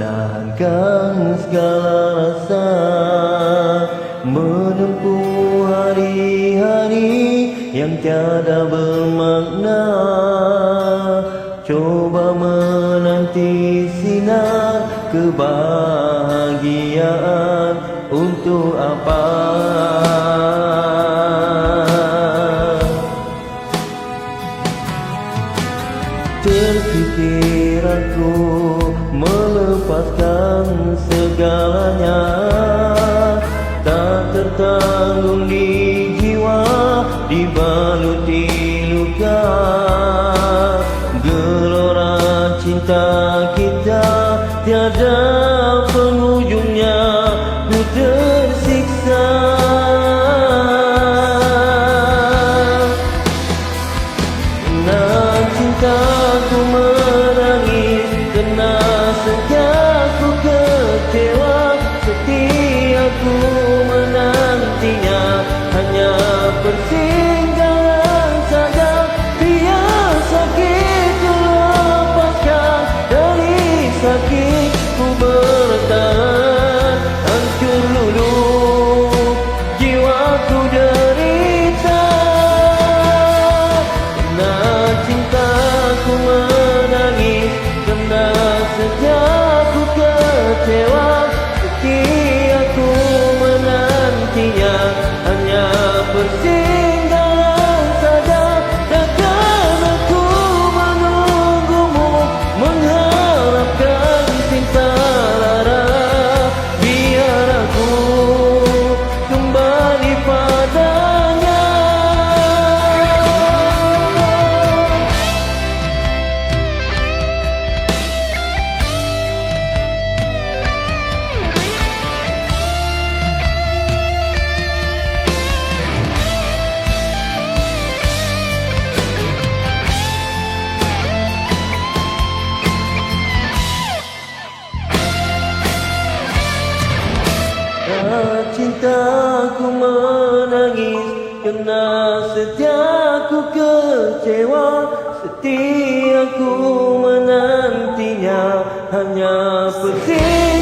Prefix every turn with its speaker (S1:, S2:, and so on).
S1: menahankan segala rasa, menempuh hari-hari yang tiada bermakna. Coba menanti sinar kebahagiaan untuk apa? Terfikir aku melepaskan segalanya, tak tertanggung di jiwa, dibaluti luka. Gelora cinta kita tiada penghujungnya, ku tersiksa. Nah, cintaku menangis kena sejak ku kecewa. Setiaku menantinya hanya persinggahan saja. Biar sakit ku lepaskan, dari sakit ku bertahan. Hancur luluh jiwaku derita. Nah, cintaku menangis kena sejak ku kecewa. Setiaku menantinya hanya persinggahan saja. Takkan aku menunggumu, mengharapkan cinta lara. Biar aku kembali padanya. Cintaku menangis kena sejak ku kecewa. Setiaku menantinya hanya persinggahan.